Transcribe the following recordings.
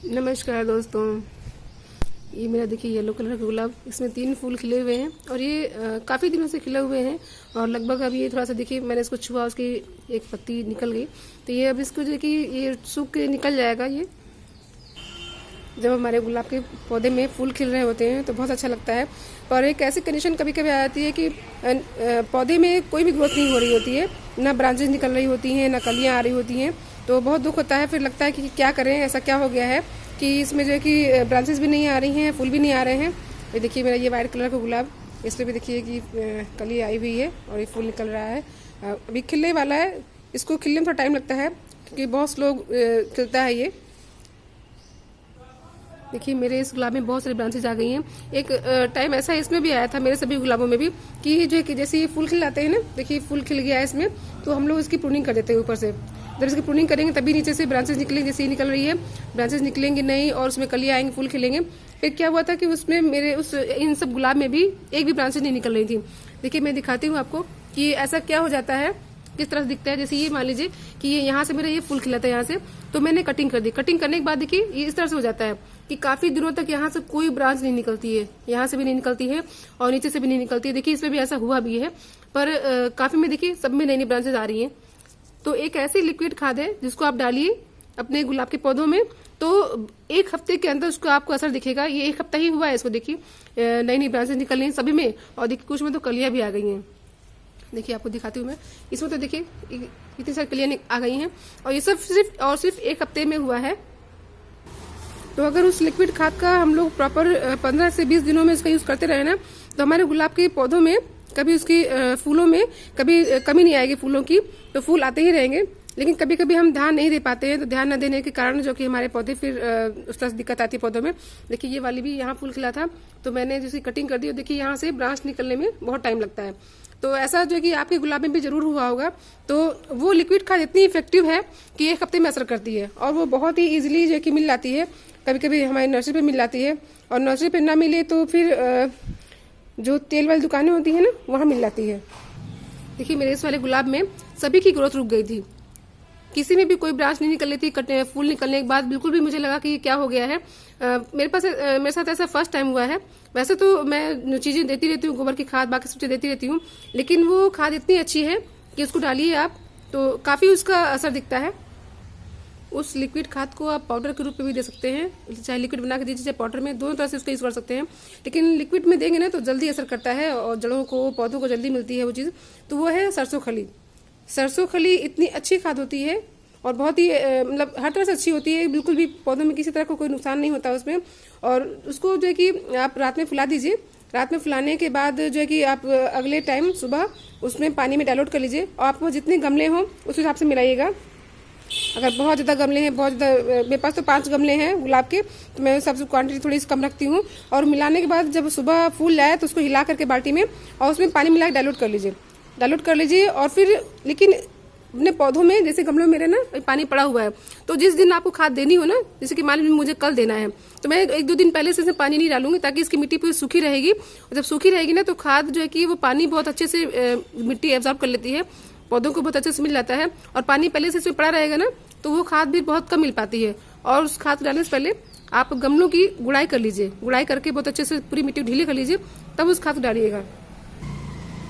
नमस्कार दोस्तों। ये मेरा देखिए येलो कलर का गुलाब, इसमें 3 फूल खिले हुए हैं और ये काफ़ी दिनों से खिले हुए हैं और लगभग अब ये थोड़ा सा देखिए मैंने इसको छुआ, उसकी एक पत्ती निकल गई। तो ये अब इसको जो कि ये सूख के निकल जाएगा। ये जब हमारे गुलाब के पौधे में फूल खिल रहे होते हैं तो बहुत अच्छा लगता है। पर एक ऐसी कंडीशन कभी कभी आ जाती है कि पौधे में कोई भी ग्रोथ नहीं हो रही होती है, ना ब्रांचेज निकल रही होती हैं, ना कलियाँ आ रही होती हैं। तो बहुत दुख होता है, फिर लगता है कि क्या करें, ऐसा क्या हो गया है कि इसमें जो है कि ब्रांचेस भी नहीं आ रही हैं, फूल भी नहीं आ रहे हैं। ये देखिए मेरा ये वाइट कलर का गुलाब, इसमें भी देखिए कि कली आई हुई है और ये फूल निकल रहा है। अभी खिलने वाला है। इसको खिलने में थोड़ा टाइम लगता है क्योंकि बहुत स्लो खिलता है ये। देखिए मेरे इस गुलाब में बहुत सारी ब्रांचेज आ गई हैं। एक टाइम ऐसा इसमें भी आया था, मेरे सभी गुलाबों में भी, कि जो है कि जैसे ये फूल खिलाते हैं ना, देखिए फूल खिल गया है इसमें, तो हम लोग इसकी प्रूनिंग कर देते हैं ऊपर से। जब इसकी प्रूनिंग करेंगे तभी नीचे से ब्रांचेज निकलेंगे, जैसे ये निकल रही है। ब्रांचेज निकलेंगे नहीं और उसमें कलियाँ आएंगे, फूल खिलेंगे। फिर क्या हुआ था कि उसमें मेरे इन सब गुलाब में भी एक भी ब्रांचेज नहीं निकल रही थी। देखिए मैं दिखाती हूँ आपको कि ऐसा क्या हो जाता है, किस तरह से दिखता है। जैसे ये मान लीजिए कि ये यहाँ से मेरा ये फूल खिला था यहाँ से, तो मैंने कटिंग कर दी। कटिंग करने के बाद देखिए ये इस तरह से हो जाता है कि काफी दिनों तक यहाँ से कोई ब्रांच नहीं निकलती है, यहाँ से भी नहीं निकलती है और नीचे से भी नहीं निकलती है। देखिए इसमें भी ऐसा हुआ भी है, पर काफी में देखिए सब में नई नई ब्रांचेज आ रही हैं। तो एक ऐसी लिक्विड खाद है जिसको आप डालिए अपने गुलाब के पौधों में, तो 1 हफ्ते के अंदर उसको आपको असर दिखेगा। ये 1 हफ्ता ही हुआ है इसको, देखिए नई नई ब्रांचेज निकल रही हैं सभी में और देखिए कुछ में तो कलियां भी आ गई हैं। देखिए आपको दिखाती हूँ मैं, इसमें तो देखिए इतनी सारी कलियां आ गई हैं और ये सब सिर्फ 1 हफ्ते में हुआ है। तो अगर उस लिक्विड खाद का हम लोग प्रॉपर 15 से 20 दिनों में इसका यूज करते रहे ना, तो हमारे गुलाब के पौधों में कभी उसकी फूलों में कभी कमी नहीं आएगी फूलों की, तो फूल आते ही रहेंगे। लेकिन कभी कभी हम ध्यान नहीं दे पाते हैं, तो ध्यान न देने के कारण जो कि हमारे पौधे फिर उस तरह से दिक्कत आती है पौधों में। देखिए ये वाली भी यहाँ फूल खिला था, तो मैंने जिसकी कटिंग कर दी और देखिए यहाँ से ब्रांच निकलने में बहुत टाइम लगता है। तो ऐसा जो है कि आपके गुलाब में भी जरूर हुआ होगा। तो वो लिक्विड खाद इतनी इफेक्टिव है कि 1 हफ्ते में असर करती है और वो बहुत ही इजीली जो है कि मिल जाती है। कभी कभी हमारी नर्सरी पे मिल जाती है और नर्सरी पे ना मिले तो फिर जो तेल वाली दुकानें होती है ना, वहाँ मिल जाती है। देखिए मेरे इस वाले गुलाब में सभी की ग्रोथ रुक गई थी, किसी में भी कोई ब्रांच नहीं निकल रही थी। फूल निकलने के बाद बिल्कुल भी मुझे लगा कि क्या हो गया है। मेरे साथ ऐसा फर्स्ट टाइम हुआ है। वैसे तो मैं चीजें देती रहती हूँ, गोबर की खाद बाकी सब चीजें देती रहती हूँ, लेकिन वो खाद इतनी अच्छी है कि उसको डालिए आप तो काफी उसका असर दिखता है। उस लिक्विड खाद को आप पाउडर के रूप में भी दे सकते हैं, चाहे लिक्विड बना के दीजिए चाहे पाउडर में, दोनों तरह से उसका यूज कर सकते हैं। लेकिन लिक्विड में देंगे ना तो जल्दी असर करता है और जड़ों को पौधों को जल्दी मिलती है वो चीज़। तो वो है सरसों खली। सरसों खली इतनी अच्छी खाद होती है और बहुत ही मतलब हर तरह से अच्छी होती है, बिल्कुल भी पौधों में किसी तरह का कोई नुकसान नहीं होता उसमें। और उसको जो है कि आप रात में फुला दीजिए। रात में फुलाने के बाद जो है कि आप अगले टाइम सुबह उसमें पानी में डाइल्यूट कर लीजिए और आपको जितने गमले हों उस हिसाब से मिलाइएगा। अगर बहुत ज़्यादा गमले हैं, बहुत ज़्यादा, मेरे पास तो 5 गमले हैं गुलाब के, तो मैं सबसे क्वांटिटी थोड़ी सी कम रखती हूँ। और मिलाने के बाद जब सुबह फूल लाए तो उसको हिला करके बाल्टी में और उसमें पानी मिला के डाइल्यूट कर लीजिए। और फिर लेकिन अपने पौधों में, जैसे गमलों में मेरे ना पानी पड़ा हुआ है, तो जिस दिन आपको खाद देनी हो ना, जैसे कि मान लीजिए मुझे कल देना है, तो मैं 1-2 दिन पहले से इसमें पानी नहीं डालूंगी ताकि इसकी मिट्टी पूरी सूखी रहेगी। और जब सूखी रहेगी ना तो खाद जो है कि वो पानी बहुत अच्छे से मिट्टी एब्जॉर्ब कर लेती है, पौधों को बहुत अच्छे से मिल जाता है। और पानी पहले से इसमें पड़ा रहेगा ना तो वो खाद भी बहुत कम मिल पाती है। और उस खाद डालने से पहले आप गमलों की गुड़ाई कर लीजिए, गुड़ाई करके बहुत अच्छे से पूरी मिट्टी ढीली कर लीजिए, तब उस खाद को डालिएगा।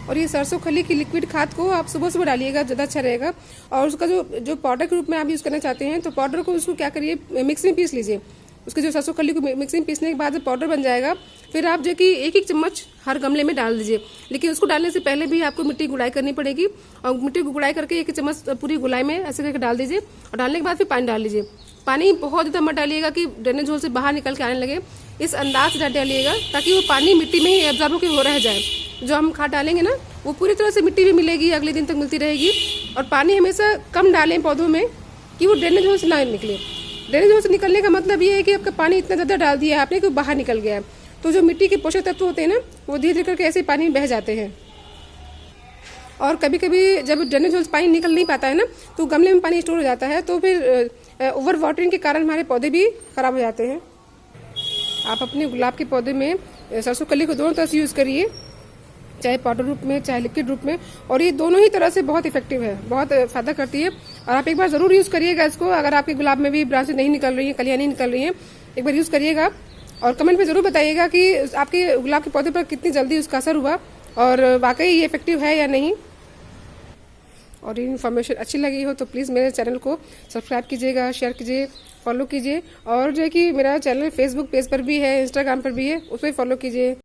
और ये सरसों खली की लिक्विड खाद को आप सुबह सुबह डालिएगा, ज़्यादा अच्छा रहेगा। और उसका जो पाउडर के रूप में आप यूज़ करना चाहते हैं, तो पाउडर को उसको क्या करिए, मिक्सी में पीस लीजिए। उसके जो सरसों खली को मिक्सी में पीसने के बाद जब पाउडर बन जाएगा, फिर आप जो कि 1-1 चम्मच हर गमले में डाल दीजिए। लेकिन उसको डालने से पहले भी आपको मिट्टी गुड़ाई करनी पड़ेगी और मिट्टी को गुड़ाई करके 1 चम्मच पूरी गुलाई में ऐसे करके डाल दीजिए। और डालने के बाद फिर पानी डाल लीजिए। पानी बहुत ज़्यादा मत डालिएगा कि ड्रेनेज होल से बाहर निकल के आने लगे, इस अंदाज से डालिएगा ताकि वो पानी मिट्टी में ही एब्जॉर्ब होकर हो रह जाए। जो हम खाद डालेंगे ना वो पूरी तरह से मिट्टी में मिलेगी, अगले दिन तक मिलती रहेगी। और पानी हमेशा कम डालें पौधों में कि वो ड्रेनेज होल से ना निकले। ड्रेनेज होल से निकलने का मतलब ये है कि आपका पानी इतना ज़्यादा डाल दिया है आपने कि बाहर निकल गया है, तो जो मिट्टी के पोषक तत्व होते हैं ना वो धीरे धीरे करके ऐसे पानी में बह जाते हैं। और कभी कभी जब ड्रेनेज होल से पानी निकल नहीं पाता है ना तो गमले में पानी स्टोर हो जाता है, तो फिर ओवर वाटरिंग के कारण हमारे पौधे भी खराब हो जाते हैं। आप अपने गुलाब के पौधे में सरसों खली को दोनों तरह से यूज़ करिए चाहे पाउडर रूप में चाहे लिक्विड रूप में, और ये दोनों ही तरह से बहुत इफेक्टिव है, बहुत फायदा करती है। और आप एक बार जरूर यूज करिएगा इसको। अगर आपके गुलाब में भी ब्रांचेस नहीं निकल रही है, कलियां नहीं निकल रही हैं, एक बार यूज करिएगा और कमेंट में जरूर बताइएगा कि आपके गुलाब के पौधे पर कितनी जल्दी उसका असर हुआ और वाकई ये इफेक्टिव है या नहीं। और ये इन्फॉर्मेशन अच्छी लगी हो तो प्लीज़ मेरे चैनल को सब्सक्राइब कीजिएगा, शेयर कीजिए, फॉलो कीजिए। और जो है कि मेरा चैनल फेसबुक पेज पर भी है, इंस्टाग्राम पर भी है, उस पर फॉलो कीजिए।